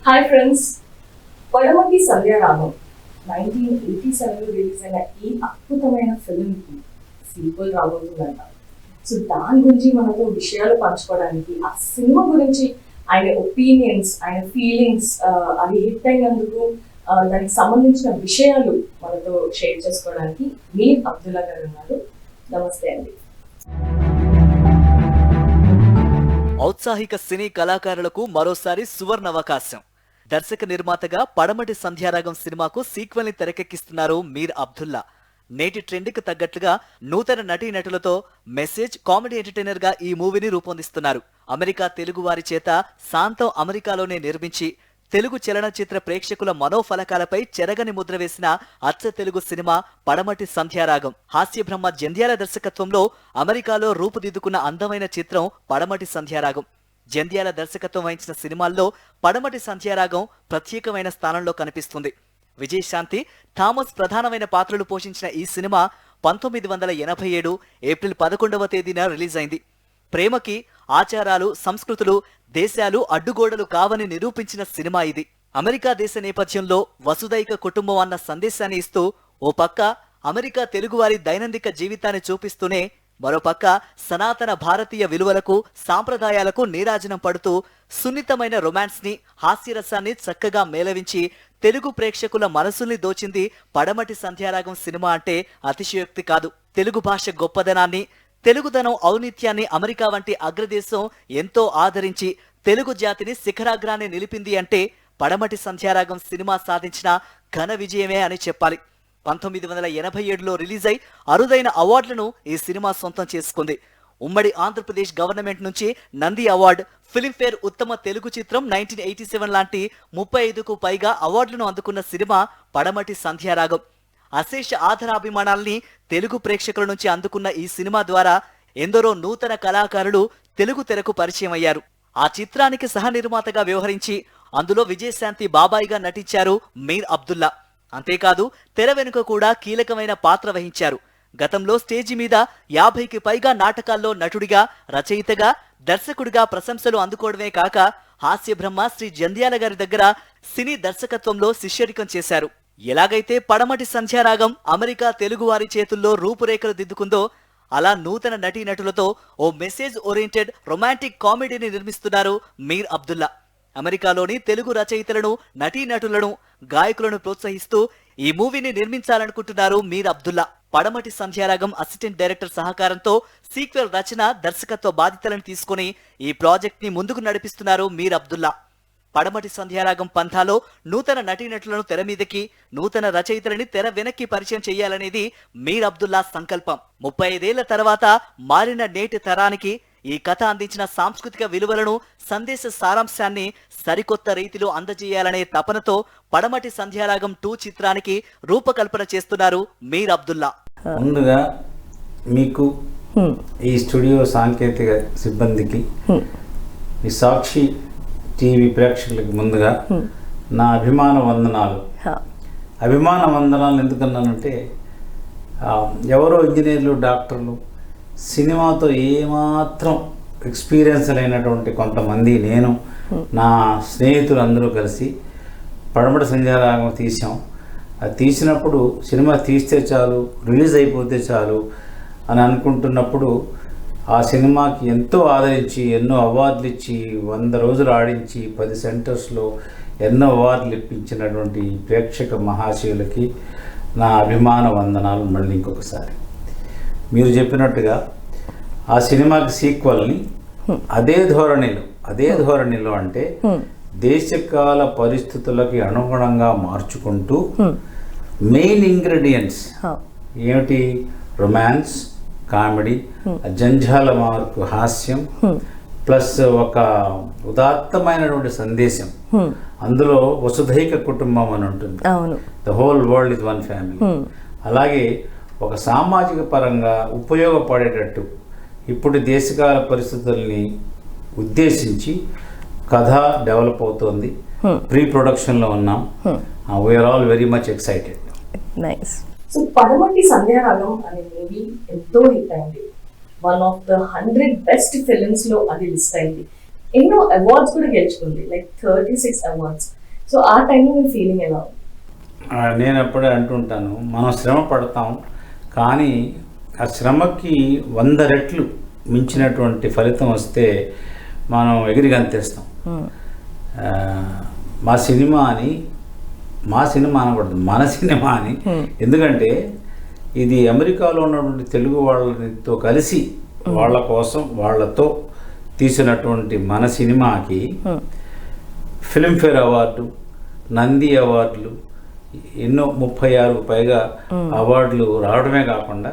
Hi friends, పడమటి Sandhyaragam 1987లో release అయిన ఈ అద్భుతమైన ఫిల్మ్కి సీక్వెల్ రాబోతుందంట. సో దాని గురించి మనతో విషయాలు పంచుకోవడానికి, ఆ సినిమా గురించి ఆయన ఒపీనియన్స్, ఆయన ఫీలింగ్స్, అది హిట్ అయినందుకు దానికి సంబంధించిన విషయాలు మనతో షేర్ చేసుకోవడానికి మీర్ అబ్దుల్లా గారు ఉన్నారు. నమస్తే అండి. ఔత్సాహిక సినీ కళాకారులకు మరోసారి సువర్ణ అవకాశం. దర్శక నిర్మాతగా పడమటి సంధ్యారాగం సినిమాకు సీక్వెల్ ని తెరకెక్కిస్తున్నారు మీర్ అబ్దుల్లా. నేటి ట్రెండ్ కి తగ్గట్లుగా నూతన నటీనటులతో మెసేజ్ కామెడీ ఎంటర్టైనర్ గా ఈ మూవీని రూపొందిస్తున్నారు. అమెరికా తెలుగు వారి చేత శాంతం అమెరికాలోనే నిర్మించి తెలుగు చలనచిత్ర ప్రేక్షకుల మనోఫలకాలపై చెరగని ముద్ర వేసిన అచ్చ తెలుగు సినిమా పడమటి సంధ్యారాగం. హాస్యబ్రహ్మ జంధ్యాల దర్శకత్వంలో అమెరికాలో రూపుదిద్దుకున్న అందమైన చిత్రం పడమటి సంధ్యారాగం. జంధ్యాల దర్శకత్వం వహించిన సినిమాల్లో పడమటి సంధ్యారాగం ప్రత్యేకమైన స్థానంలో కనిపిస్తుంది. విజయశాంతి, థామస్ ప్రధానమైన పాత్రలు పోషించిన ఈ సినిమా 1987 ఏప్రిల్ 11వ తేదీన రిలీజ్ అయింది. ప్రేమకి ఆచారాలు, సంస్కృతులు, దేశాలు అడ్డుగోడలు కావని నిరూపించిన సినిమా ఇది. అమెరికా దేశ నేపథ్యంలో వసుదైక కుటుంబం అన్న సందేశాన్ని ఇస్తూ ఓ పక్క అమెరికా తెలుగువారి దైనందిక జీవితాన్ని చూపిస్తూనే మరోపక్క సనాతన భారతీయ విలువలకు, సాంప్రదాయాలకు నీరాజనం పడుతూ సున్నితమైన రొమాన్స్ ని, హాస్యరసాన్ని చక్కగా మేళవించి తెలుగు ప్రేక్షకుల మనసుల్ని దోచింది పడమటి సంధ్యారాగం సినిమా అంటే అతిశయోక్తి కాదు. తెలుగు భాష గొప్పదనాన్ని, తెలుగుదనం ఔన్నిత్యాన్ని అమెరికా వంటి అగ్రదేశం ఎంతో ఆదరించి తెలుగు జాతిని శిఖరాగ్రాన్ని నిలిపింది అంటే పడమటి సంధ్యారాగం సినిమా సాధించిన ఘన విజయమే అని చెప్పాలి. 1987లో రిలీజ్ అయి అరుదైన అవార్డులను ఈ సినిమా సొంతం చేసుకుంది. ఉమ్మడి ఆంధ్రప్రదేశ్ గవర్నమెంట్ నుంచి నంది అవార్డు, ఫిల్మ్ఫేర్ ఉత్తమ తెలుగు చిత్రం 1987 లాంటి 35కు పైగా అవార్డులను అందుకున్న సినిమా పడమటి సంధ్యారాగం. అశేష ఆదరాభిమానాల్ని తెలుగు ప్రేక్షకుల నుంచి అందుకున్న ఈ సినిమా ద్వారా ఎందరో నూతన కళాకారులు తెలుగు తెరకు పరిచయం అయ్యారు. ఆ చిత్రానికి సహ నిర్మాతగా వ్యవహరించి అందులో విజయశాంతి బాబాయిగా నటించారు మీర్ అబ్దుల్లా. అంతేకాదు తెర వెనుక కూడా కీలకమైన పాత్ర వహించారు. గతంలో స్టేజి మీద 50కి పైగా నాటకాల్లో నటుడిగా, రచయితగా, దర్శకుడిగా ప్రశంసలు అందుకోవడమే కాక హాస్యబ్రహ్మ శ్రీ జంధ్యాల గారి దగ్గర సినీ దర్శకత్వంలో శిష్యరికం చేశారు. ఎలాగైతే పడమటి సంధ్యారాగం అమెరికా తెలుగువారి చేతుల్లో రూపురేఖలు దిద్దుకుందో అలా నూతన నటీనటులతో ఓ మెసేజ్ ఓరియంటెడ్ రొమాంటిక్ కామెడీని నిర్మిస్తున్నారు మీర్ అబ్దుల్లా. అమెరికాలోని తెలుగు రచయితలను, నటీనటులను, గాయకులను ప్రోత్సహిస్తూ ఈ మూవీని నిర్మించాలనుకుంటున్నారు మీర్ అబ్దుల్లా. పడమటి సంధ్యారాగం అసిస్టెంట్ డైరెక్టర్ సహకారంతో సీక్వెల్ రచన, దర్శకత్వ బాధ్యతలను తీసుకుని ఈ ప్రాజెక్ట్ ని ముందుకు నడిపిస్తున్నారు మీర్ అబ్దుల్లా. పడమటి సంధ్యారాగం పంథాలో నూతన నటీనటులను తెర మీదకి, నూతన రచయితలని తెర వెనక్కి పరిచయం చేయాలనేది మీర్ అబ్దుల్లా సంకల్పం. 35 ఏళ్ల తర్వాత మారిన నేటి తరానికి ఈ కథ అందించిన సాంస్కృతిక విలువలను, సందేశ సారాంశాన్ని సరికొత్త రీతిలో అందజేయాలనే తపనతో పడమటి సంధ్యారాగం 2 చిత్రానికి రూపకల్పన చేస్తున్నారు మీర్ అబ్దుల్లా. ముందుగా మీకు, ఈ స్టూడియో సాంకేతిక సిబ్బందికి, ఈ సాక్షి టీవీ ప్రేక్షకులకు ముందుగా నా అభిమాన వందనాలు. అభిమాన వందనాలు ఎందుకన్నానంటే, ఎవరో ఇంజనీర్లు, డాక్టర్లు, సినిమాతో ఏమాత్రం ఎక్స్పీరియన్స్ అయినటువంటి కొంతమంది, నేను, నా స్నేహితులు అందరూ కలిసి పడమటి సంధ్యారాగం తీసాం. అది తీసినప్పుడు సినిమా తీస్తే చాలు, రిలీజ్ అయిపోతే చాలు అని అనుకుంటున్నప్పుడు ఆ సినిమాకి ఎంతో ఆదరించి, ఎన్నో అవార్డులు ఇచ్చి, 100 రోజులు ఆడించి, 10 సెంటర్స్లో ఎన్నో అవార్డులు ఇప్పించినటువంటి ప్రేక్షక మహాశయులకి నా అభిమాన వందనాలు. మళ్ళీ ఇంకొకసారి మీరు చెప్పినట్టుగా ఆ సినిమాకి సీక్వెల్ని అదే ధోరణిలో అంటే దేశకాల పరిస్థితులకి అనుగుణంగా మార్చుకుంటూ మెయిన్ ఇంగ్రీడియంట్స్ ఏమిటి? రొమాన్స్, కామెడీ, జంఝాల మార్పు, హాస్యం, ప్లస్ ఒక ఉదాత్తమైనటువంటి సందేశం. అందులో వసుధైక కుటుంబం అని ఉంటుంది, the whole world is one family. అలాగే ఒక సామాజిక పరంగా ఉపయోగపడేటట్టు ఇప్పుడు దేశకాల పరిస్థితుల్ని ఉద్దేశించి కథ డెవలప్ అవుతోంది. ప్రీ ప్రొడక్షన్లో ఉన్నాం. We're all very much excited. Nice. So Padamati Sandhyaragam అనే మూవీ ఎంతో హిట్ అయింది. 1 of the 100 బెస్ట్ ఫిల్మ్స్ లో అది లిస్ట్ అయింది. ఎన్నో అవార్డ్స్ కూడా గెలుచుకుంది, లైక్ 36 అవార్డ్స్. సో ఆ టైంలో మీ ఫీలింగ్ ఎలా ఉంది? నేను అప్పుడే అంటుంటాను, మనం శ్రమ పడతాం కానీ ఆ శ్రమకి 100 రెట్లు మించినటువంటి ఫలితం వస్తే మనం ఎగిరి గంతేస్తాం. మా సినిమా అనకూడదు, మన సినిమా అని. ఎందుకంటే ఇది అమెరికాలో ఉన్నటువంటి తెలుగు వాళ్ళతో కలిసి వాళ్ళ కోసం వాళ్ళతో తీసినటువంటి మన సినిమాకి ఫిల్మ్ఫేర్ అవార్డు, నంది అవార్డులు, ఎన్నో 36 పైగా అవార్డులు రావడమే కాకుండా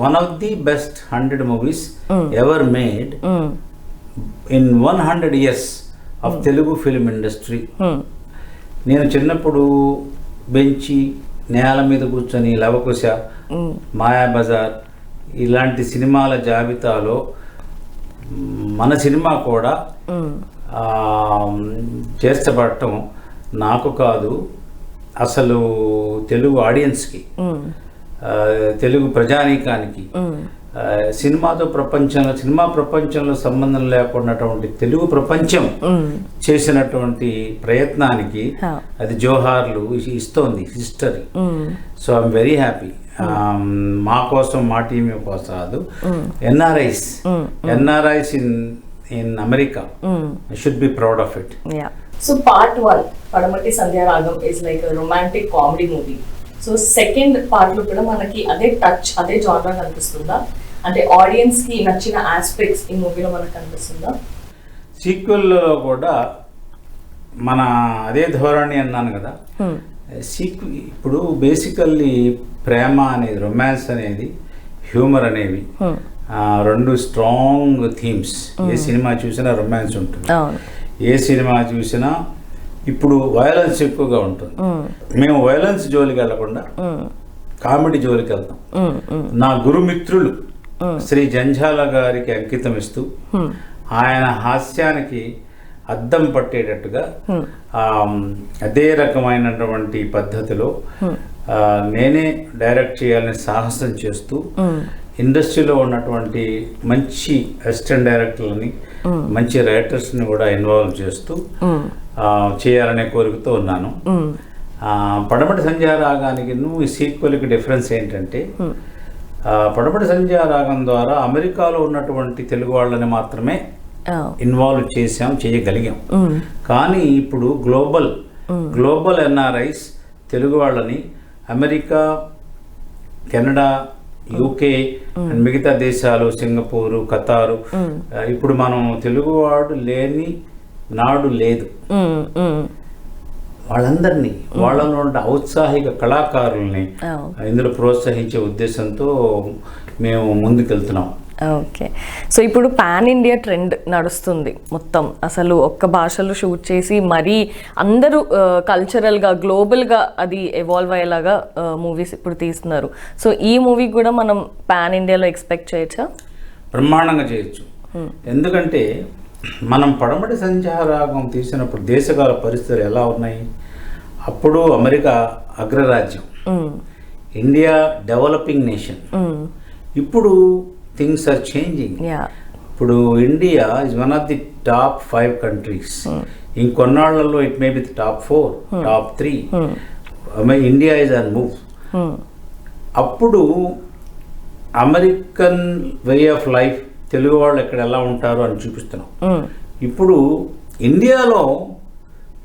one of the best 100 movies ever made in 100 years of Telugu film industry. నేను చిన్నప్పుడు బెంచి నేల మీద కూర్చొని లవకుశ, మాయాబజార్ ఇలాంటి సినిమాల జాబితాలో మన సినిమా కూడా చేర్చబడటం నాకు కాదు, అసలు తెలుగు ఆడియన్స్కి, తెలుగు ప్రజానీకానికి, సినిమా ప్రపంచంలో సంబంధం లేకున్నటువంటి తెలుగు ప్రపంచం చేసినటువంటి ప్రయత్నానికి అది జోహార్లు ఇస్తోంది history. So I'm very happy. మా కోసం, మా టీం కోసం కాదు, NRIs in America should be proud of it. So part 1 Padamati Sandhyaragam is like romantic comedy movie. So second part లో కూడా మనకి అదే టచ్, అదే జానర్ కనిపిస్తుందా? అంటే ఆడియన్స్ కి నచ్చిన ఆస్పెక్ట్స్ ఈ మూవీలో మనకు కనిపిస్తుందా? సీక్వెల్లో కూడా మన అదే ధోరణి అన్నాను కదా. ఇప్పుడు బేసికల్లీ ప్రేమ అనేది, రొమాన్స్ అనేది, హ్యూమర్ అనేవి రెండు స్ట్రాంగ్ థీమ్స్. ఏ సినిమా చూసినా రొమాన్స్ ఉంటుంది, ఏ సినిమా చూసినా ఇప్పుడు వైలెన్స్ ఎక్కువగా ఉంటుంది. మేము వైలెన్స్ జోలికి వెళ్లకుండా కామెడీ జోలికి వెళ్తాం. నా గురుమిత్రులు శ్రీ జంఝాల గారికి అంకితం ఇస్తూ ఆయన హాస్యానికి అద్దం పట్టేటట్టుగా అదే రకమైనటువంటి పద్ధతిలో నేనే డైరెక్ట్ చేయాలని సాహసం చేస్తూ ఇండస్ట్రీలో ఉన్నటువంటి మంచి అసిస్టెంట్ డైరెక్టర్లని, మంచి రైటర్స్ని కూడా ఇన్వాల్వ్ చేస్తూ చేయాలనే కోరికతో ఉన్నాను. పడమటి సంధ్యారాగానికి ఈ సీక్వెల్కి డిఫరెన్స్ ఏంటంటే, పడమటి సంధ్యారాగం ద్వారా అమెరికాలో ఉన్నటువంటి తెలుగు వాళ్ళని మాత్రమే ఇన్వాల్వ్ చేయగలిగాం. కానీ ఇప్పుడు గ్లోబల్ ఎన్ఆర్ఐస్ తెలుగు వాళ్ళని అమెరికా, కెనడా, యూకే అండ్ మిగతా దేశాలు, సింగపూరు, ఖతారు, ఇప్పుడు మనం తెలుగువాడు లేని నాడు లేదు. వాళ్ళందరినీ, వాళ్ళలో ఉన్న ఔత్సాహిక కళాకారుల్ని ఇందులో ప్రోత్సహించే ఉద్దేశంతో మేము ముందుకెళ్తున్నాం. ఓకే. సో ఇప్పుడు పాన్ ఇండియా ట్రెండ్ నడుస్తుంది మొత్తం. అసలు ఒక్క భాషలో షూట్ చేసి మరీ అందరూ కల్చరల్గా, గ్లోబల్గా అది ఎవాల్వ్ అయ్యేలాగా మూవీస్ ఇప్పుడు తీస్తున్నారు. సో ఈ మూవీ కూడా మనం పాన్ ఇండియాలో ఎక్స్పెక్ట్ చేయొచ్చా? బ్రహ్మాండంగా చేయొచ్చు. ఎందుకంటే మనం పడమటి సంధ్యారాగం తీసినప్పుడు దేశకాల పరిస్థితులు ఎలా ఉన్నాయి? అప్పుడు అమెరికా అగ్రరాజ్యం, ఇండియా డెవలపింగ్ నేషన్. ఇప్పుడు థింగ్స్ ఆర్ చేంజింగ్. ఇప్పుడు India is one of the top 5 countries. ఇంకొన్నాళ్లలో it may be the top 4, top 3. India is on move. అప్పుడు American way of life Telugu వాళ్ళు ఎక్కడ ఎలా ఉంటారు అని చూపిస్తున్నాం. ఇప్పుడు ఇండియాలో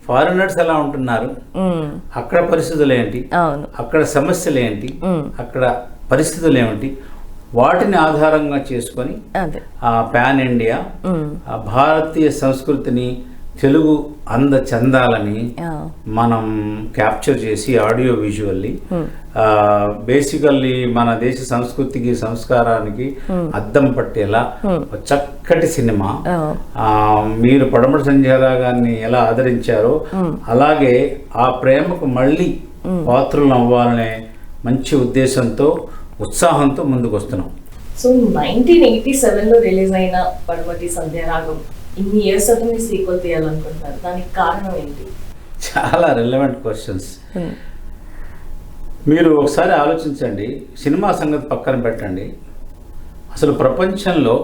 ఫారినర్స్ ఎలా ఉంటున్నారు, అక్కడ పరిస్థితులు ఏంటి, అక్కడ సమస్యలు ఏంటి, అక్కడ పరిస్థితులు ఏమిటి, వాటిని ఆధారంగా చేసుకొని పాన్ ఇండియా భారతీయ సంస్కృతిని, తెలుగు చందాలని మనం క్యాప్చర్ చేసి ఆడియో విజువల్లీ బేసికల్లీ మన దేశ సంస్కృతికి, సంస్కారానికి అద్దం పట్టేలా చక్కటి సినిమా. మీరు పడమటి సంధ్యారాగాన్ని ఎలా ఆదరించారో అలాగే ఆ ప్రేమకు మళ్ళీ పాత్రలు అవ్వాలనే మంచి ఉద్దేశంతో, ఉత్సాహంతో ముందుకు వస్తున్నాం. సో 1987లో రిలీజ్ అయిన పడమటి సంధ్యారాగం ఇన్ని ఇయర్స్ అతను మీరు సీక్వెల్ తీయాలనుకుంటున్నారు, దానికి కారణం ఏంటి? చాలా రిలవెంట్ క్వశ్చన్స్. మీరు ఒకసారి ఆలోచించండి, సినిమా సంగతి పక్కన పెట్టండి, అసలు ప్రపంచంలో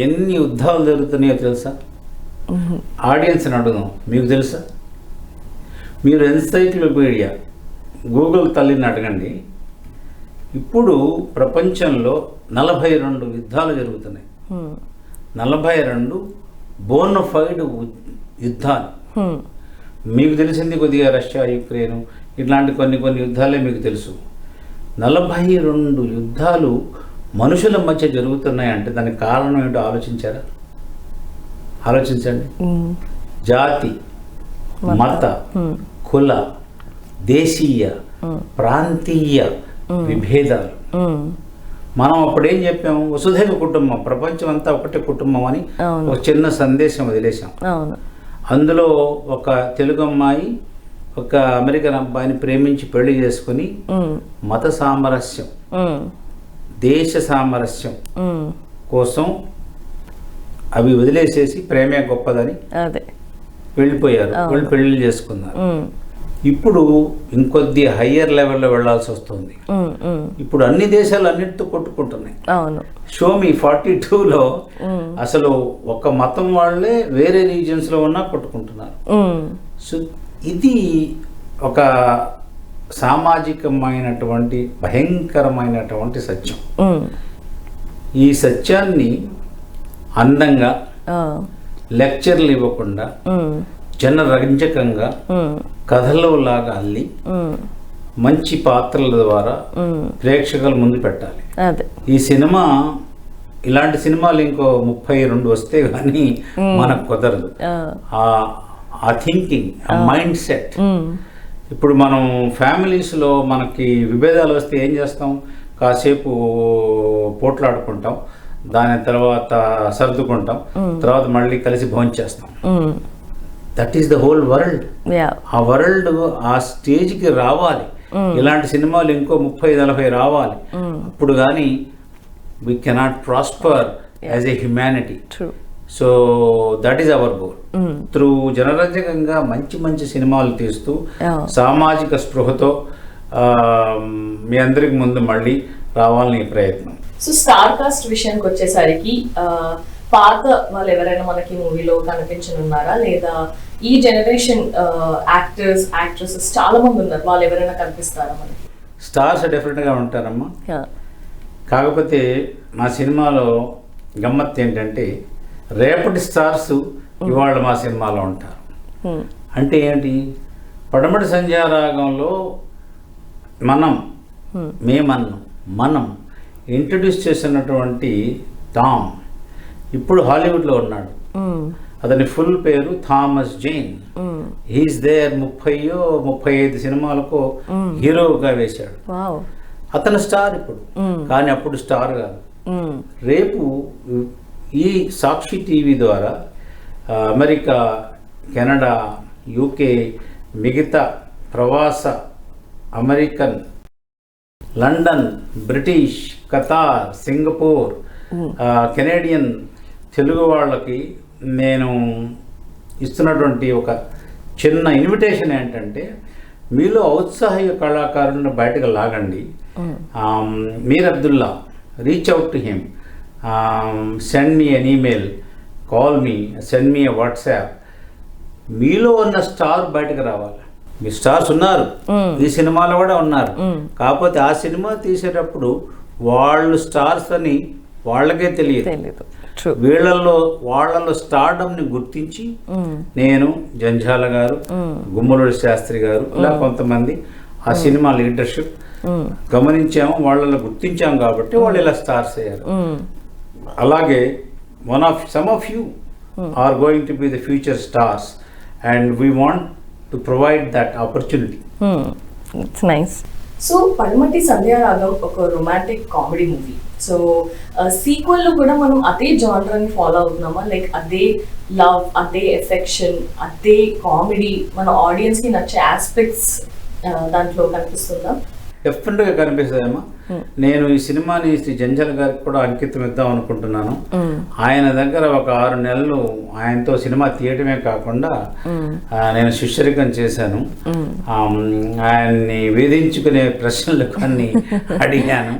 ఎన్ని యుద్ధాలు జరుగుతున్నాయో తెలుసా? ఆడియన్స్ని అడుగుదాం, మీకు తెలుసా? మీరు ఎన్సైక్లోపీడియా గూగుల్ తల్లిని అడగండి. ఇప్పుడు ప్రపంచంలో 42 యుద్ధాలు జరుగుతున్నాయి. 42 బోనఫైడ్ యుద్ధాలు. మీకు తెలిసింది కొద్దిగా రష్యా, యుక్రెయిన్ ఇట్లాంటి కొన్ని యుద్ధాలే మీకు తెలుసు. 42 యుద్ధాలు మనుషుల మధ్య జరుగుతున్నాయంటే దానికి కారణం ఏంటో ఆలోచించారా? ఆలోచించండి. జాతి, మత, కుల, దేశీయ, ప్రాంతీయ విభేదాలు. మనం అప్పుడు ఏం చెప్పాము? వసుధైవ కుటుంబం, ప్రపంచం అంతా ఒకటే కుటుంబం అని ఒక చిన్న సందేశం వదిలేసాం. అందులో ఒక తెలుగు అమ్మాయి ఒక అమెరికన్ అబ్బాయిని ప్రేమించి పెళ్లి చేసుకుని మత సామరస్యం, దేశ సామరస్యం కోసం అవి వదిలేసేసి ప్రేమే గొప్పదని వెళ్ళిపోయారు. వాళ్ళు పెళ్లి చేసుకున్నారు. ఇప్పుడు ఇంకొద్ది హయ్యర్ లెవెల్లో వెళ్లాల్సి వస్తుంది. ఇప్పుడు అన్ని దేశాలు అన్నిటితో కొట్టుకుంటున్నాయి. షోమి 42లో అసలు ఒక మతం వాళ్ళే వేరే రీజియన్స్ లో ఉన్నా కొట్టుకుంటున్నారు. సో ఇది ఒక సామాజికమైనటువంటి భయంకరమైనటువంటి సత్యం. ఈ సత్యాన్ని అందంగా లెక్చర్లు ఇవ్వకుండా జనరంజకంగా కథలో లాగా అల్లి మంచి పాత్రల ద్వారా ప్రేక్షకుల ముందు పెట్టాలి. ఈ సినిమా ఇలాంటి సినిమాలు ఇంకో 32 వస్తే కానీ మనకు కుదరదు. ఆ థింకింగ్, ఆ మైండ్ సెట్. ఇప్పుడు మనం ఫ్యామిలీస్లో మనకి విభేదాలు వస్తే ఏం చేస్తాం? కాసేపు పోట్లాడుకుంటాం, దాని తర్వాత సర్దుకుంటాం, తర్వాత మళ్ళీ కలిసి భోంచేస్తాం. That is the whole world. ఆ వరల్డ్ ఆ స్టేజ్కి రావాలి. ఇలాంటి సినిమాలు ఇంకో 30-40 రావాలి. అప్పుడు కానీ we cannot prosper as a humanity. So that is our goal. Through జనరంజకంగా మంచి మంచి సినిమాలు తీస్తూ సామాజిక స్పృహతో మీ అందరికి ముందు మళ్ళీ రావాలని ప్రయత్నం. సో స్టార్ కాస్ట్ విషయానికి వచ్చేసరికి పాత వాళ్ళు ఎవరైనా మనకి మూవీలో కనిపించనున్నారా, లేదా ఈ జనరేషన్ యాక్టర్స్ యాక్ట్రెసెస్ చాలా మంది ఉన్నారు, వాళ్ళు ఎవరైనా కనిపిస్తారా మనకి? స్టార్స్ డెఫినెట్గా ఉంటారమ్మా. కాకపోతే మా సినిమాలో గమ్మత్తు ఏంటంటే రేపటి స్టార్స్ ఇవాళ మా సినిమాలో ఉంటారు. అంటే ఏంటి? పడమటి సంధ్యారాగంలో మనం ఇంట్రడ్యూస్ చేసినటువంటి టామ్ ఇప్పుడు హాలీవుడ్లో ఉన్నాడు. అతని ఫుల్ పేరు థామస్ జైన్. హీస్ దేర్ 30-35 సినిమాలకు హీరోగా వేశాడు. అతను స్టార్ ఇప్పుడు, కానీ అప్పుడు స్టార్ కాదు. రేపు ఈ సాక్షి టీవీ ద్వారా అమెరికా, కెనడా, యూకే, మిగతా ప్రవాస American, London, British, Qatar, Singapore, Canadian Telugu వాళ్ళకి నేను ఇస్తున్నటువంటి ఒక చిన్న ఇన్విటేషన్ ఏంటంటే, మీలో ఔత్సాహిక కళాకారులను బయటకు లాగండి. Mir Abdullah, reach out to him, send me an email, call me, send me a WhatsApp. మీలో ఉన్న స్టార్ బయటకు రావాలి. మీ స్టార్స్ ఉన్నారు, ఈ సినిమాలో కూడా ఉన్నారు. కాకపోతే ఆ సినిమా తీసేటప్పుడు వాళ్ళు స్టార్స్ అని వాళ్ళకే తెలియదు. వాళ్ళలో స్టార్డమ్ని గుర్తించి నేను, జంఝాల గారు, గుమ్మలూరి శాస్త్రి గారు, ఇలా కొంతమంది ఆ సినిమా లీడర్షిప్ గమనించాము, వాళ్ళలో గుర్తించాము కాబట్టి వాళ్ళు ఇలా స్టార్స్ అయ్యారు. అలాగే some of you are going to be the future stars and we want to provide that opportunity. It's nice. So Padamati Sandhyaragam ఒక romantic comedy movie. So sequel లో కూడా మనం అదే జానర్ని ఫాలో అవుతున్నామా? లైక్ అదే లవ్, అదే ఎఫెక్షన్, అదే కామెడీ మన ఆడియన్స్ కి నచ్చే ఆస్పెక్ట్స్ దాంట్లో కనిపిస్తుందా? డెఫినెట్గా కనిపిస్తాయమ్మా. నేను ఈ సినిమాని శ్రీ జంజాల గారికి కూడా అంకితం ఇద్దాం అనుకుంటున్నాను. ఆయన దగ్గర ఒక 6 నెలలు ఆయనతో సినిమా తీయటమే కాకుండా నేను శిష్యరికం చేశాను. ఆయన్ని వేధించుకునే ప్రశ్నలు కొన్ని అడిగాను.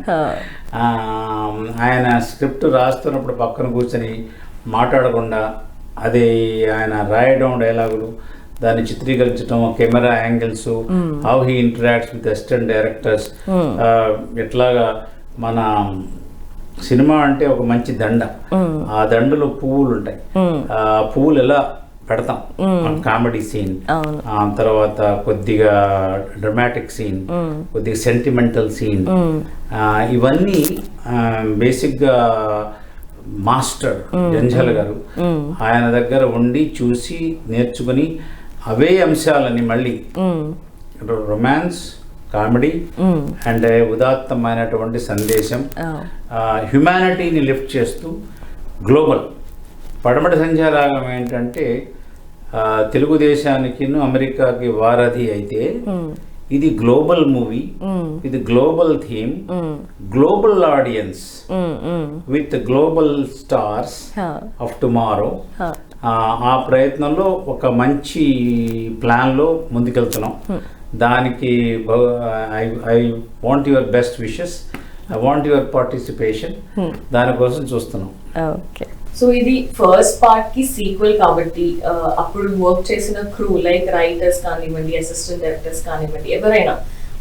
ఆయన స్క్రిప్ట్ రాస్తున్నప్పుడు పక్కన కూర్చొని మాట్లాడకుండా అది ఆయన రాయడం డైలాగులు, దాన్ని చిత్రీకరించడం, camera angles, how he interacts with assistant directors. ఎట్లాగా మన సినిమా అంటే ఒక మంచి దండ, ఆ దండలో పువ్వులు ఉంటాయి, ఆ పువ్వులు ఎలా పెడతాం, కామెడీ సీన్, తర్వాత కొద్దిగా డ్రమాటిక్ సీన్, కొద్దిగా సెంటిమెంటల్ సీన్, ఇవన్నీ బేసిక్గా మాస్టర్ జంఝాల గారు ఆయన దగ్గర ఉండి చూసి నేర్చుకుని అవే అంశాలని మళ్ళీ రొమాన్స్, కామెడీ అండ్ ఉదాత్తమైనటువంటి సందేశం, హ్యుమానిటీని లిఫ్ట్ చేస్తూ గ్లోబల్. పడమటి సంధ్యారాగం ఏంటంటే తెలుగుదేశానికి అమెరికాకి వారధి అయితే ఇది గ్లోబల్ మూవీ, ఇది global theme, global audience with global stars of tomorrow. ఆ ప్రయత్నంలో ఒక మంచి ప్లాన్లో ముందుకెళ్తున్నాం. దానికి I want your best wishes, I want your participation. దానికోసం చూస్తున్నాం. ఓకే. సో ఇది ఫస్ట్ పార్ట్ కి సీక్వెల్ కాబట్టి అప్పుడు వర్క్ చేసిన క్రూ లైక్ రైటర్స్ కానివ్వండి, అసిస్టెంట్ డైరెక్టర్స్ కానివ్వండి, ఎవరైనా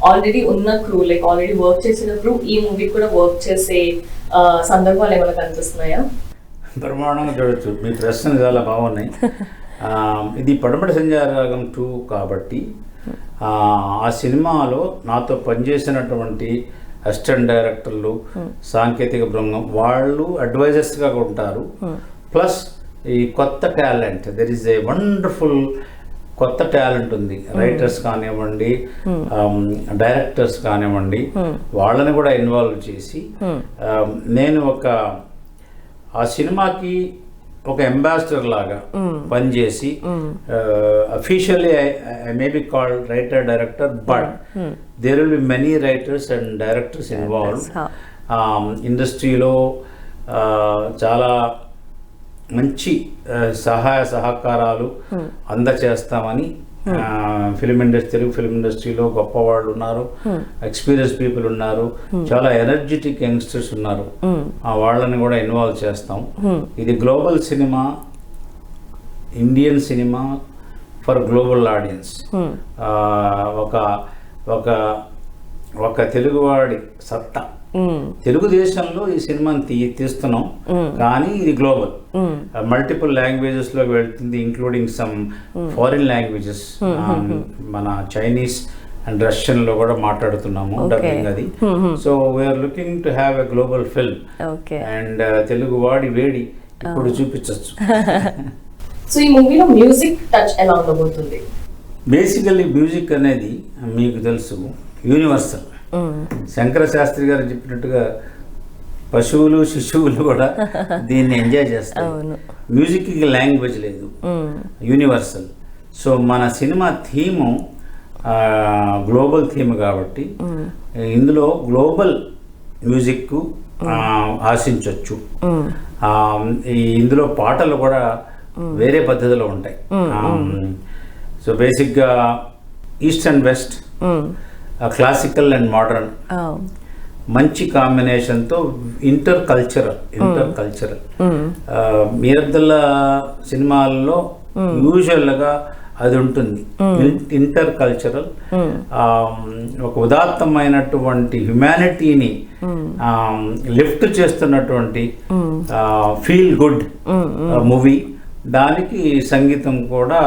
ఆల్రెడీ ఉన్న క్రూ లైక్ ఆల్రెడీ వర్క్ చేసిన క్రూ ఈ మూవీ కూడా వర్క్ చేసే సందర్భాలు ఏమైనా కనిపిస్తున్నాయా? బ్రహ్మాండంగా చూడొచ్చు. మీ ప్రశ్నలు చాలా బాగున్నాయి. ఇది పడమటి సంధ్యారాగం 2 కాబట్టి ఆ సినిమాలో నాతో పనిచేసినటువంటి అసిస్టెంట్ డైరెక్టర్లు, సాంకేతిక బృందం వాళ్ళు అడ్వైజర్స్గా ఉంటారు. ప్లస్ ఈ కొత్త talent, there is a wonderful కొత్త టాలెంట్ ఉంది. రైటర్స్ కానివ్వండి, డైరెక్టర్స్ కానివ్వండి, వాళ్ళని కూడా ఇన్వాల్వ్ చేసి నేను ఆ సినిమాకి ఒక అంబాసిడర్ లాగా పనిచేసి officially I may be called writer director, but there will be many writers and directors involved. ఇండస్ట్రీలో చాలా మంచి సహాయ సహకారాలు అందచేస్తామని తెలుగు ఫిల్మ్ ఇండస్ట్రీలో గొప్ప వాళ్ళు ఉన్నారు, ఎక్స్పీరియన్స్ పీపుల్ ఉన్నారు, చాలా ఎనర్జెటిక్ యంగ్స్టర్స్ ఉన్నారు. వాళ్ళని కూడా ఇన్వాల్వ్ చేస్తాం. ఇది global cinema, Indian cinema for global audience. ఒక తెలుగువాడి సత్తా. తెలుగుదేశంలో ఈ సినిమాని తీస్తున్నాం, కానీ ఇది గ్లోబల్, మల్టిపుల్ లాంగ్వేజెస్ లోకి వెళ్తుంది, ఇంక్లూడింగ్ సమ్ ఫారిన్ లాంగ్వేజెస్. మన చైనీస్ అండ్ రష్యన్ లో కూడా మాట్లాడుతున్నాము డబ్బింగ్ అది. So we are looking to have a global film and Telugu వాడి వేడి ఇప్పుడు చూపించవచ్చు. సో ఈ మూవీలో మ్యూజిక్ టచ్ ఎలా ఉండబోతుంది? బేసికల్లీ మ్యూజిక్ అనేది మీకు తెలుసు యూనివర్సల్. శంకర శాస్త్రి గారు చెప్పినట్టుగా పశువులు శిశువులు కూడా దీన్ని ఎంజాయ్ చేస్తారు. మ్యూజిక్కి లాంగ్వేజ్ లేదు, యూనివర్సల్. సో మన సినిమా థీము గ్లోబల్ థీమ్ కాబట్టి ఇందులో గ్లోబల్ మ్యూజిక్ ఆశించవచ్చు. ఇందులో పాటలు కూడా వేరే పద్ధతిలో ఉంటాయి. సో బేసిక్గా east and west, classical and modern మంచి కాంబినేషన్తో ఇంటర్ కల్చరల్. మీరబ్దుల్లా సినిమాల్లో యూజువల్గా అది ఉంటుంది, ఇంటర్ కల్చరల్. ఒక ఉదాత్తమైనటువంటి హ్యుమానిటీని లిఫ్ట్ చేస్తున్నటువంటి ఫీల్ గుడ్ మూవీ. దానికి సంగీతం కూడా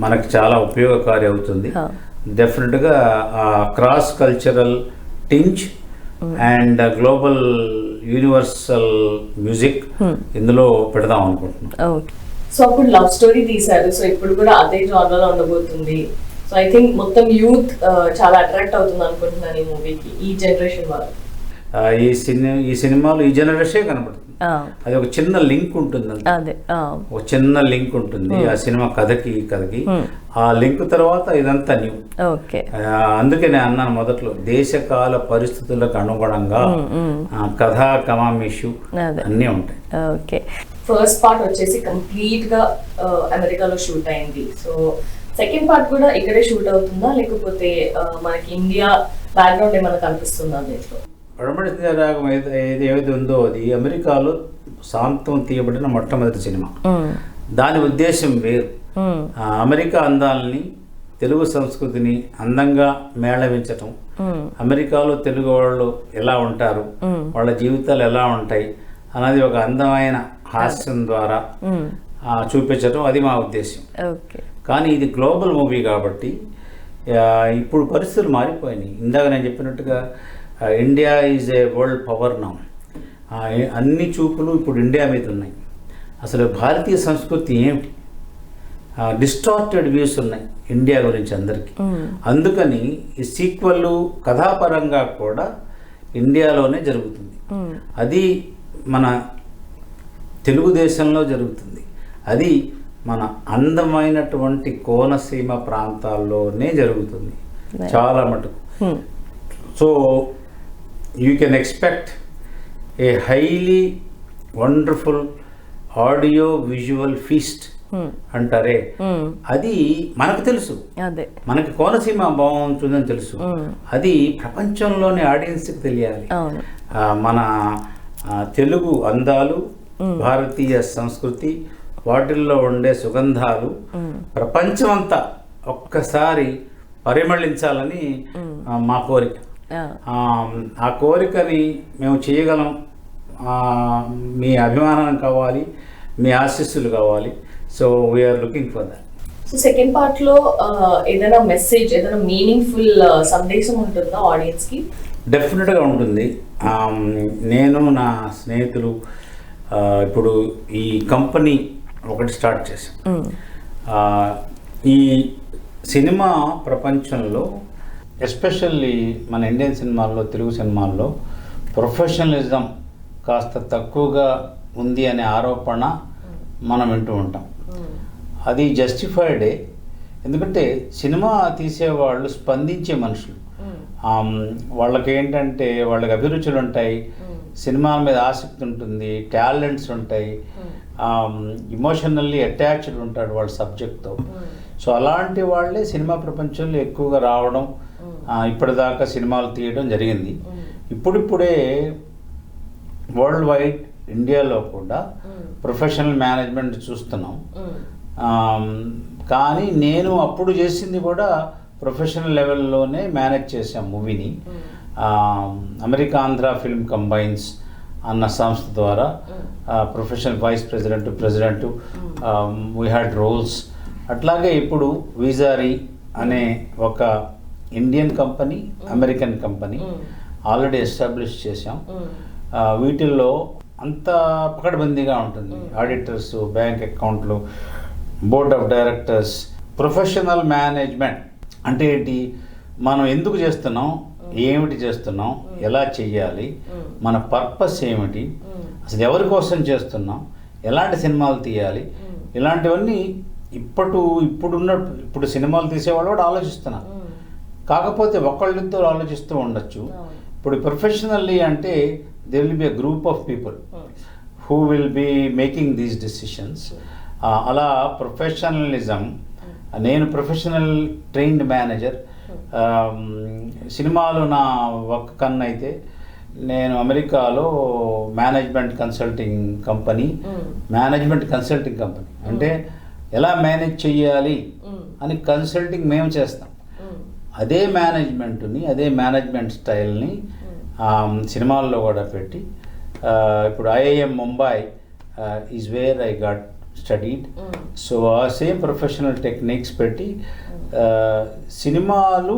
మనకి చాలా ఉపయోగకారి అవుతుంది. డెఫినెట్గా cross cultural tinge and global universal music ఇందులో పెడదాం అనుకుంటున్నాం. సో అప్పుడు లవ్ స్టోరీ తీశారు, సో ఇప్పుడు కూడా అదే జానర్లో ఉండబోతుంది. సో ఐ థింక్ మొత్తం యూత్ చాలా అట్రాక్ట్ అవుతుంది అనుకుంటున్నాను ఈ మూవీకి, ఈ జనరేషన్ వాళ్ళు. ఈ సినిమాలో ఈ జనరేషన్ కనబడుతుంది. అది ఒక చిన్న లింక్ ఉంటుంది, ఒక చిన్న లింక్ ఉంటుంది ఆ సినిమా కథకి. ఆ లింక్ తర్వాత ఇదంతా న్యూ. అందుకే నేను అన్నాను మొదట్లో, దేశకాల పరిస్థితులకు అనుగుణంగా కథా కమామిషు అన్నీ ఉంటాయి. ఫస్ట్ పార్ట్ వచ్చేసి కంప్లీట్ గా అమెరికాలో షూట్ అయింది. సో సెకండ్ పార్ట్ కూడా ఇక్కడే షూట్ అవుతుందా, లేకపోతే మనకి ఇండియా బ్యాక్గ్రౌండ్ ఏమైనా కనిపిస్తుందా దీంట్లో? పడమటి సంధ్యారాగం ఏది ఉందో అది అమెరికాలో సాంతం తీయబడిన మొట్టమొదటి సినిమా. దాని ఉద్దేశం వేరు. అమెరికా అందాలని, తెలుగు సంస్కృతిని అందంగా మేళవించటం, అమెరికాలో తెలుగు వాళ్ళు ఎలా ఉంటారు, వాళ్ళ జీవితాలు ఎలా ఉంటాయి అన్నది ఒక అందమైన హాస్యం ద్వారా చూపించటం, అది మా ఉద్దేశం. కానీ ఇది గ్లోబల్ మూవీ కాబట్టి ఇప్పుడు పరిస్థితులు మారిపోయినాయి. ఇందాక నేను చెప్పినట్టుగా India is a world power now. అన్ని చూపులు ఇప్పుడు ఇండియా మీద ఉన్నాయి. అసలు భారతీయ సంస్కృతి ఏమిటి, డిస్టార్టెడ్ వ్యూస్ ఉన్నాయి ఇండియా గురించి అందరికీ. అందుకని ఈ సీక్వెల్ కథాపరంగా కూడా ఇండియాలోనే జరుగుతుంది. అది మన తెలుగుదేశంలో జరుగుతుంది. అది మన అందమైనటువంటి కోనసీమ ప్రాంతాల్లోనే జరుగుతుంది చాలా మటుకు. So you can expect a highly wonderful audio visual feast అంటారే, అది మనకు తెలుసు. మనకి కోనసీమ బాగుంటుందని తెలుసు. అది ప్రపంచంలోని ఆడియన్స్కి తెలియాలి. మన తెలుగు అందాలు, భారతీయ సంస్కృతి, వాటిల్లో ఉండే సుగంధాలు ప్రపంచమంతా ఒక్కసారి పరిమళించాలని మా కోరిక. ఆ కోరికని మేము చేయగలం. మీ అభిమానం కావాలి, మీ ఆశీస్సులు కావాలి. So we are looking for that. So second part లో ఏదైనా మెసేజ్, ఏదైనా మీనింగ్ఫుల్ సందేశం ఉంటుందా ఆడియన్స్ కి? డెఫినెట్గా ఉంటుంది. నేను నా స్నేహితులు ఇప్పుడు ఈ కంపెనీ ఒకటి స్టార్ట్ చేశాం. ఈ సినిమా ప్రపంచంలో ఎస్పెషల్లీ మన ఇండియన్ సినిమాల్లో, తెలుగు సినిమాల్లో ప్రొఫెషనలిజం కాస్త తక్కువగా ఉంది అనే ఆరోపణ మనం వింటూ ఉంటాం. అది జస్టిఫైడే. ఎందుకంటే సినిమా తీసేవాళ్ళు స్పందించే మనుషులు. వాళ్ళకి ఏంటంటే వాళ్ళకి అభిరుచులు ఉంటాయి, సినిమాల మీద ఆసక్తి ఉంటుంది, టాలెంట్స్ ఉంటాయి, ఇమోషనల్లీ అటాచ్డ్ ఉంటాడు వాళ్ళ సబ్జెక్ట్తో. సో అలాంటి వాళ్ళే సినిమా ప్రపంచంలో ఎక్కువగా రావడం, ఇప్పటిదాకా సినిమాలు తీయడం జరిగింది. ఇప్పుడిప్పుడే వరల్డ్ వైడ్ ఇండియాలో కూడా ప్రొఫెషనల్ మేనేజ్మెంట్ చూస్తున్నాం. కానీ నేను అప్పుడు చేసింది కూడా ప్రొఫెషనల్ లెవెల్లోనే మేనేజ్ చేసాం మూవీని. అమెరికా ఆంధ్ర ఫిల్మ్ కంబైన్స్ అన్న సంస్థ ద్వారా professional vice president we had roles. అట్లాగే ఇప్పుడు వీజారీ అనే ఒక Indian company, American company already establish చేసాం. వీటిల్లో అంత పకడ్బందీగా ఉంటుంది. ఆడిటర్స్, బ్యాంక్ అకౌంట్లు, board of directors, professional management అంటే ఏంటి, మనం ఎందుకు చేస్తున్నాం, ఏమిటి చేస్తున్నాం, ఎలా చెయ్యాలి, మన పర్పస్ ఏమిటి, అసలు ఎవరి కోసం చేస్తున్నాం, ఎలాంటి సినిమాలు తీయాలి, ఇలాంటివన్నీ ఇప్పుడు సినిమాలు తీసేవాళ్ళు కూడా ఆలోచిస్తున్నారు. కాకపోతే ఒకళ్ళిద్దరు ఆలోచిస్తూ ఉండొచ్చు. ఇప్పుడు ప్రొఫెషనల్లీ అంటే there will be a group of people who will be making these decisions. అలా ప్రొఫెషనలిజం, నేను ప్రొఫెషనల్ ట్రైన్డ్ మేనేజర్. సినిమాలు నా వర్క్ కన్నా అయితే నేను అమెరికాలో మేనేజ్మెంట్ కన్సల్టింగ్ కంపెనీ అంటే ఎలా మేనేజ్ చెయ్యాలి అని కన్సల్టింగ్ మేము చేస్తాం. అదే మేనేజ్మెంట్ని, అదే మేనేజ్మెంట్ స్టైల్ని సినిమాల్లో కూడా పెట్టి, ఇప్పుడు IIM Mumbai is where I got studied. So ఆ సేమ్ ప్రొఫెషనల్ టెక్నిక్స్ పెట్టి సినిమాలు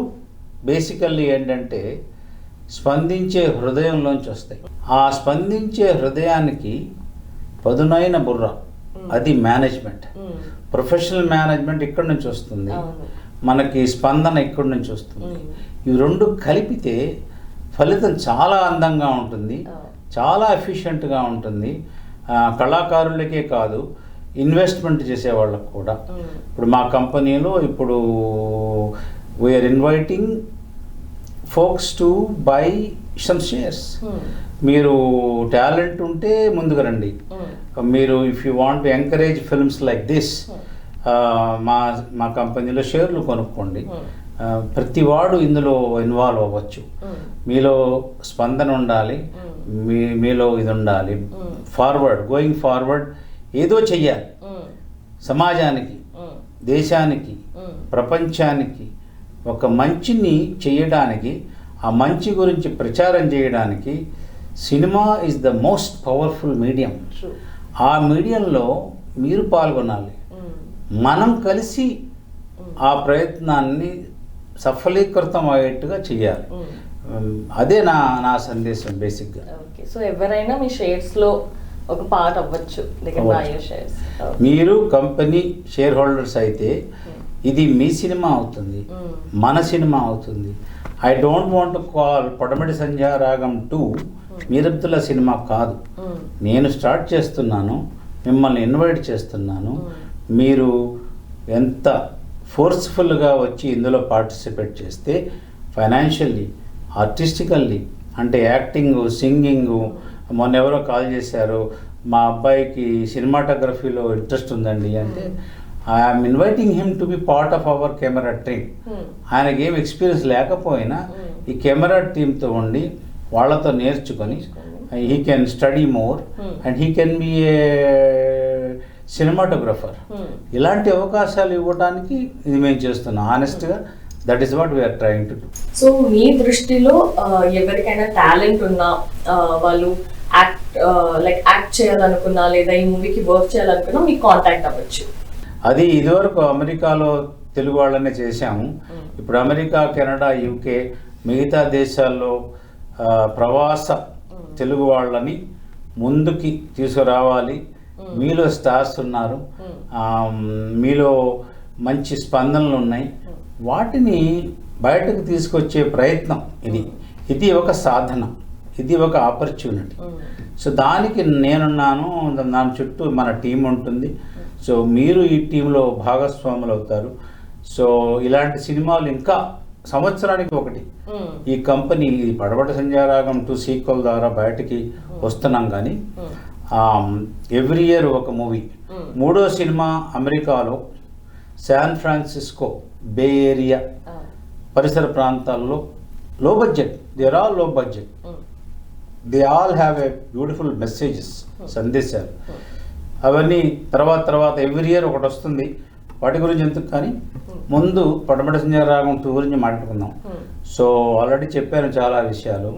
బేసికల్లీ ఏంటంటే స్పందించే హృదయంలోంచి వస్తాయి. ఆ స్పందించే హృదయానికి పదునైన బుర్ర, అది మేనేజ్మెంట్. ప్రొఫెషనల్ మేనేజ్మెంట్ ఇక్కడి నుంచి వస్తుంది, మనకి స్పందన ఇక్కడి నుంచి వస్తుంది. ఇవి రెండు కలిపితే ఫలితం చాలా అందంగా ఉంటుంది, చాలా ఎఫిషియెంట్గా ఉంటుంది. కళాకారులకే కాదు, ఇన్వెస్ట్మెంట్ చేసే వాళ్ళకు కూడా. ఇప్పుడు మా కంపెనీలో ఇప్పుడు we are inviting folks to buy some shares. మీరు టాలెంట్ ఉంటే ముందుకు రండి. మీరు if you want to encourage films like this, మా కంపెనీలో షేర్లు కొనుక్కోండి. ప్రతివాడు ఇందులో ఇన్వాల్వ్ అవ్వచ్చు. మీలో స్పందన ఉండాలి, మీలో ఇది ఉండాలి. గోయింగ్ ఫార్వర్డ్ ఏదో చెయ్యాలి సమాజానికి, దేశానికి, ప్రపంచానికి. ఒక మంచిని చేయడానికి, ఆ మంచి గురించి ప్రచారం చేయడానికి cinema is the most powerful medium. ఆ మీడియంలో మీరు పాల్గొనాలి. మనం కలిసి ఆ ప్రయత్నాన్ని సఫలీకృతం అయ్యేట్టుగా చేయాలి. అదే నా సందేశం బేసిక్గా. సో ఎవరైనా మీ షేర్స్లో ఒక పార్ట్ అవ్వచ్చు. మీరు కంపెనీ షేర్ హోల్డర్స్ అయితే ఇది మీ సినిమా అవుతుంది, మన సినిమా అవుతుంది. I don't want to call పడమటి సంధ్యారాగం 2 మీర్ అబ్దుల్లా సినిమా కాదు. నేను స్టార్ట్ చేస్తున్నాను, మిమ్మల్ని ఇన్వైట్ చేస్తున్నాను. మీరు ఎంత ఫోర్స్ఫుల్గా వచ్చి ఇందులో పార్టిసిపేట్ చేస్తే ఫైనాన్షియల్లీ, ఆర్టిస్టికల్లీ, అంటే యాక్టింగు, సింగింగు. మొన్న ఎవరో కాల్ చేశారు, మా అబ్బాయికి సినిమాటోగ్రఫీలో ఇంట్రెస్ట్ ఉందండి అంటే, I'm inviting him to be part of our camera team. ఆయనకి ఏం ఎక్స్పీరియన్స్ లేకపోయినా ఈ కెమెరా టీంతో ఉండి వాళ్ళతో నేర్చుకొని he can study more and he can be a cinematographer. ఇలాంటి అవకాశాలు ఇవ్వడానికి ఇది మేము చేస్తున్నాం. ఆనెస్ట్గా that is what we are trying to do. So మీ దృష్టిలో ఎవరికైనా టాలెంట్ ఉన్నా, వాళ్ళు యాక్ట్ చేయాలనుకున్నా లేదా ఈ మూవీకి వర్క్ చేయాలనుకున్నా మీకు కాంటాక్ట్ అవ్వచ్చు. అది ఇదివరకు అమెరికాలో తెలుగు వాళ్ళనే చేశాము. ఇప్పుడు అమెరికా, కెనడా, యూకే, మిగతా దేశాల్లో ప్రవాస తెలుగు వాళ్ళని ముందుకి తీసుకురావాలి. మీలో స్టార్స్ ఉన్నారు, మీలో మంచి స్పందనలు ఉన్నాయి. వాటిని బయటకు తీసుకొచ్చే ప్రయత్నం ఇది ఒక సాధన, ఇది ఒక ఆపర్చునిటీ. సో దానికి నేనున్నాను, దాని చుట్టూ మన టీం ఉంటుంది. సో మీరు ఈ టీంలో భాగస్వాములు అవుతారు. సో ఇలాంటి సినిమాలు ఇంకా సంవత్సరానికి ఒకటి ఈ కంపెనీ పడమటి సంధ్యారాగం 2 సీక్వెల్ ద్వారా బయటికి వస్తున్నాం. కానీ ఎవ్రీ ఇయర్ ఒక మూవీ. 3వ సినిమా అమెరికాలో శాన్ ఫ్రాన్సిస్కో, బే ఏరియా పరిసర ప్రాంతాల్లో లో బడ్జెట్, దే ఆర్ ఆల్ లో budget, they all have a beautiful messages, సందేశాలు. అవన్నీ తర్వాత ఎవ్రీ ఇయర్ ఒకటి వస్తుంది. వాటి గురించి ఎందుకు, కానీ ముందు పడమటి సంధ్యారాగం 2 గురించి మాట్లాడుకుందాం. సో ఆల్రెడీ చెప్పాను చాలా విషయాలు.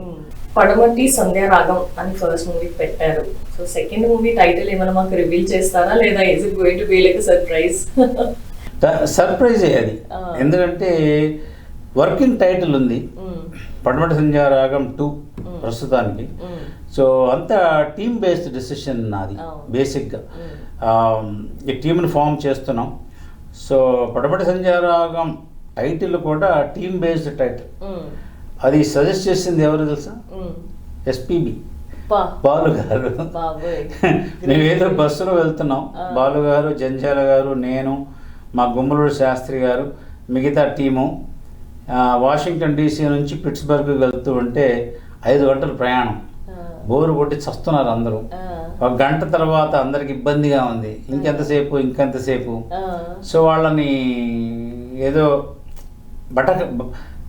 పడమటి సంధ్యారాగం అని ఫస్ట్ మూవీ పెట్టారు. సో సెకండ్ మూవీ టైటిల్ ఏమైనా మాకు రివీల్ చేస్తారా, లేదా is it going to be like surprise? Surprise అది. ఎందుకంటే వర్కింగ్ టైటిల్ ఉంది పడమటి సంధ్యారాగం 2 ప్రస్తుతానికి. సో అంతా టీమ్ బేస్డ్ డెసిషన్ నాది బేసిక్గా. ఈ టీంని ఫామ్ చేస్తున్నాం. సో పడమటి సంధ్యారాగం టైటిల్ కూడా టీమ్ బేస్డ్ టైటిల్. అది సజెస్ట్ చేసింది ఎవరు తెలుసా? ఎస్పీబి బాలు గారు. మేమేదో బస్సులో వెళ్తున్నాం, బాలు గారు, జంజాల గారు, నేను, మా గుమ్మలూరు శాస్త్రి గారు, మిగతా టీము వాషింగ్టన్ డీసీ నుంచి పిట్స్బర్గ్ వెళ్తూ ఉంటే 5 గంటల ప్రయాణం. బోరు కొట్టి చస్తున్నారు అందరూ. 1 గంట తర్వాత అందరికి ఇబ్బందిగా ఉంది, ఇంకెంతసేపు. సో వాళ్ళని ఏదో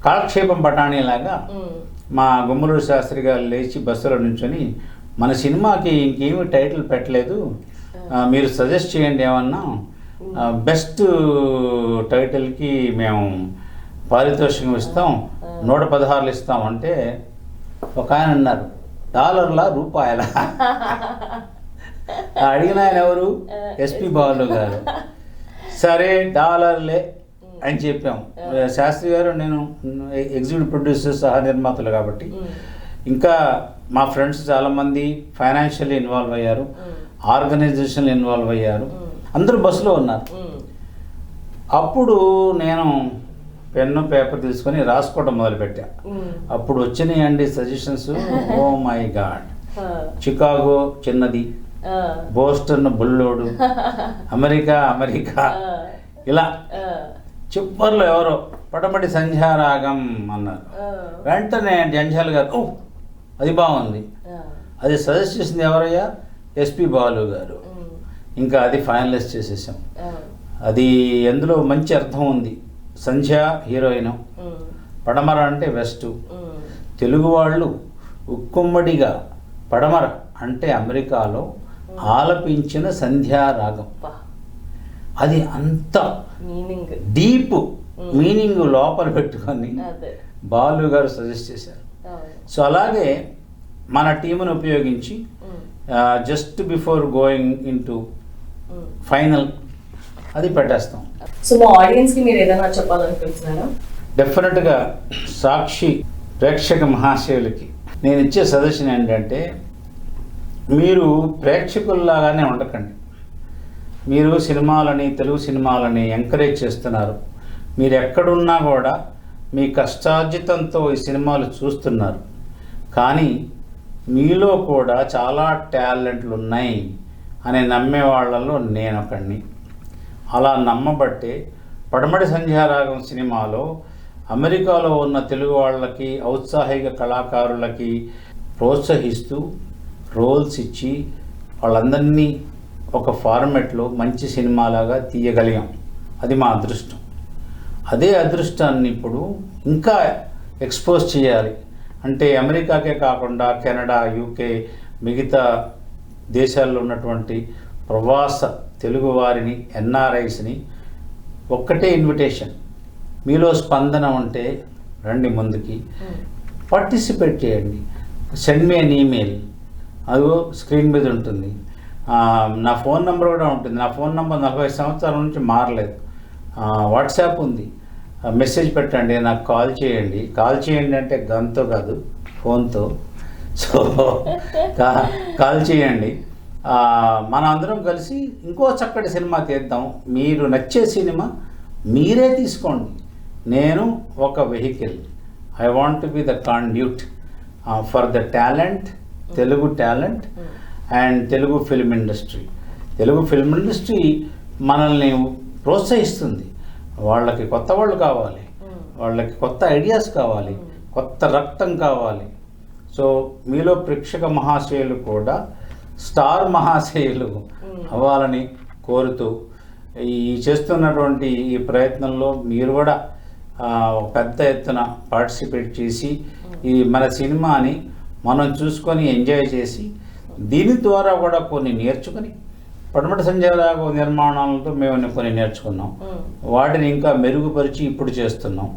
కాలక్షేపం బఠానీలాగా మా గుమ్మలూరు శాస్త్రి గారు లేచి బస్సులో నుంచొని, మన సినిమాకి ఇంకేమీ టైటిల్ పెట్టలేదు, మీరు సజెస్ట్ చేయండి ఏమన్నా, బెస్ట్ టైటిల్కి మేము పారితోషికం ఇస్తాం, 116 ఇస్తాం అంటే ఒక ఆయన అన్నారు, డాలర్లా రూపాయలా? అడిగిన ఆయన ఎవరు? ఎస్పి బాలు గారు. సరే డాలర్లే అని చెప్పాం. శాస్త్రి గారు, నేను ఎగ్జిక్యూటివ్ ప్రొడ్యూసర్, సహ నిర్మాతలు కాబట్టి ఇంకా మా ఫ్రెండ్స్ చాలామంది ఫైనాన్షియల్లీ ఇన్వాల్వ్ అయ్యారు, ఆర్గనైజేషన్లు ఇన్వాల్వ్ అయ్యారు, అందరూ బస్సులో ఉన్నారు. అప్పుడు నేను పెన్ను పేపర్ తీసుకొని రాసుకోవడం మొదలుపెట్టా. అప్పుడు వచ్చినాయండి suggestions. Oh my god, Chicago చిన్నది, బోస్టన్ బుల్లోడు, అమెరికా ఇలా చిప్పర్లో ఎవరో పడమటి సంధ్యారాగం అన్నారు. వెంటనే జంజాల్ గారు, ఓ అది బాగుంది, అది సజెస్ట్ చేసింది ఎవరయ్యా? ఎస్పి బాలు గారు. ఇంకా అది ఫైనలైజ్ చేసేసాం. అది ఎందులో మంచి అర్థం ఉంది, సంధ్య హీరోయిన్, పడమర అంటే వెస్ట్, తెలుగు వాళ్ళు ఉక్కుమ్మడిగా పడమర అంటే అమెరికాలో ఆలపించిన సంధ్యారాగం. అది అంత డీప్ మీనింగ్ లోపల పెట్టుకొని బాలు గారు సజెస్ట్ చేశారు. సో అలాగే మన టీమును ఉపయోగించి just before going in to final అది పెట్టేస్తాం. సో మా ఆడియన్స్కి మీరు ఏదైనా చెప్పాలనుకుంటున్నారా? డెఫినెట్గా సాక్షి ప్రేక్షక మహాశయులకి నేను ఇచ్చే సజెషన్ ఏంటంటే, మీరు ప్రేక్షకుల్లాగానే ఉండకండి. మీరు సినిమాలని, తెలుగు సినిమాలని ఎంకరేజ్ చేస్తున్నారు. మీరు ఎక్కడున్నా కూడా మీ కష్టార్జితంతో ఈ సినిమాలు చూస్తున్నారు. కానీ మీలో కూడా చాలా టాలెంట్లు ఉన్నాయి అని నమ్మే వాళ్ళలో నేను ఒకడిని. అలా నమ్మబట్టే పడమటి సంధ్యారాగం సినిమాలో అమెరికాలో ఉన్న తెలుగు వాళ్ళకి, ఔత్సాహిక కళాకారులకి ప్రోత్సహిస్తూ రోల్స్ ఇచ్చి వాళ్ళందరినీ ఒక ఫార్మెట్లో మంచి సినిమాలాగా తీయగలిగాం. అది మా అదృష్టం. అదే అదృష్టాన్ని ఇప్పుడు ఇంకా ఎక్స్పోజ్ చేయాలి. అంటే అమెరికాకే కాకుండా కెనడా, యూకే, మిగతా దేశాల్లో ఉన్నటువంటి ప్రవాస తెలుగు వారిని, ఎన్ఆర్ఐస్ని ఒక్కటే ఇన్విటేషన్, మీలో స్పందన ఉంటే రండి ముందుకి, పార్టిసిపేట్ చేయండి. సెండ్ మీ అన్ ఈమెయిల్, అదిగో స్క్రీన్ మీద ఉంటుంది. నా ఫోన్ నెంబర్ కూడా ఉంటుంది. నా ఫోన్ నెంబర్ 40 సంవత్సరాల నుంచి మారలేదు. వాట్సాప్ ఉంది, మెసేజ్ పెట్టండి, నాకు కాల్ చేయండి. కాల్ చేయండి అంటే గన్తో కాదు, ఫోన్తో. సో కాల్ చేయండి. మన అందరం కలిసి ఇంకో చక్కటి సినిమా తీద్దాం. మీరు నచ్చే సినిమా మీరే తీసుకోండి. నేను ఒక vehicle. I want to be the conduit for the talent, Telugu talent and Telugu film industry. Telugu film industry మనల్ని ప్రోత్సహిస్తుంది. వాళ్ళకి కొత్త వాళ్ళు కావాలి, వాళ్ళకి కొత్త ఐడియాస్ కావాలి, కొత్త రక్తం కావాలి. సో మీలో ప్రేక్షక మహాశయులు కూడా స్టార్ మహాశయులు అవ్వాలని కోరుతూ ఈ చేస్తున్నటువంటి ఈ ప్రయత్నంలో మీరు కూడా పెద్ద ఎత్తున పార్టిసిపేట్ చేసి ఈ మన సినిమాని మనం చూసుకొని ఎంజాయ్ చేసి దీని ద్వారా కూడా కొన్ని నేర్చుకుని, పడమటి సంధ్యారాగం నిర్మాణాలతో మేము కొన్ని నేర్చుకున్నాం, వాటిని ఇంకా మెరుగుపరిచి ఇప్పుడు చేస్తున్నాం.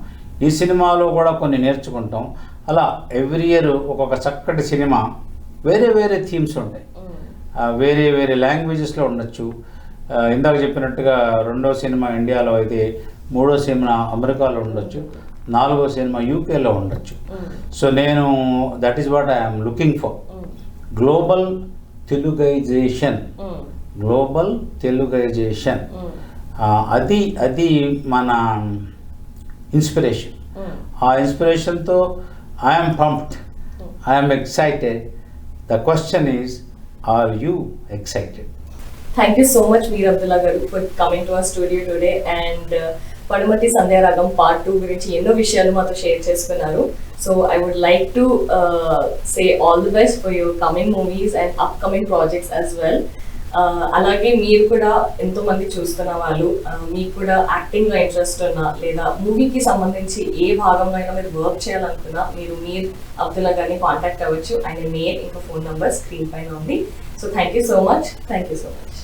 ఈ సినిమాలో కూడా కొన్ని నేర్చుకుంటాం. అలా ఎవ్రీ ఇయర్ ఒక్కొక్క చక్కటి సినిమా, వేరే వేరే థీమ్స్ ఉంటాయి, వేరే వేరే లాంగ్వేజెస్లో ఉండొచ్చు. ఇందాక చెప్పినట్టుగా 2వ సినిమా ఇండియాలో అయితే, 3వ సినిమా అమెరికాలో ఉండొచ్చు, 4వ సినిమా యూకేలో ఉండొచ్చు. సో నేను that is what I'm looking for, global Teluguisation. Global Teluguisation అది మన ఇన్స్పిరేషన్. ఆ ఇన్స్పిరేషన్తో I'm pumped, I'm excited. The question is, are you excited? Thank you so much, Veer Abdullah garu, for coming to our studio today and Padamati Sandhyaragam Part 2 గురించి ఎన్నో విషయాలు మాతో share చేసుకున్నారు. So I would like to say all the best for your coming movies and upcoming projects as well. అలాగే మీరు కూడా ఎంతో మంది చూస్తున్న వాళ్ళు, మీకు కూడా యాక్టింగ్లో ఇంట్రెస్ట్ ఉన్నా లేదా మూవీకి సంబంధించి ఏ భాగంలో అయినా మీరు వర్క్ చేయాలనుకున్నా మీరు మీర్ అబ్దుల్లా గారిని కాంటాక్ట్ అవ్వచ్చు. ఆయన మెయిల్ ఇంకా ఫోన్ నెంబర్ స్క్రీన్ పైన ఉంది. So thank you so much. Thank you so much.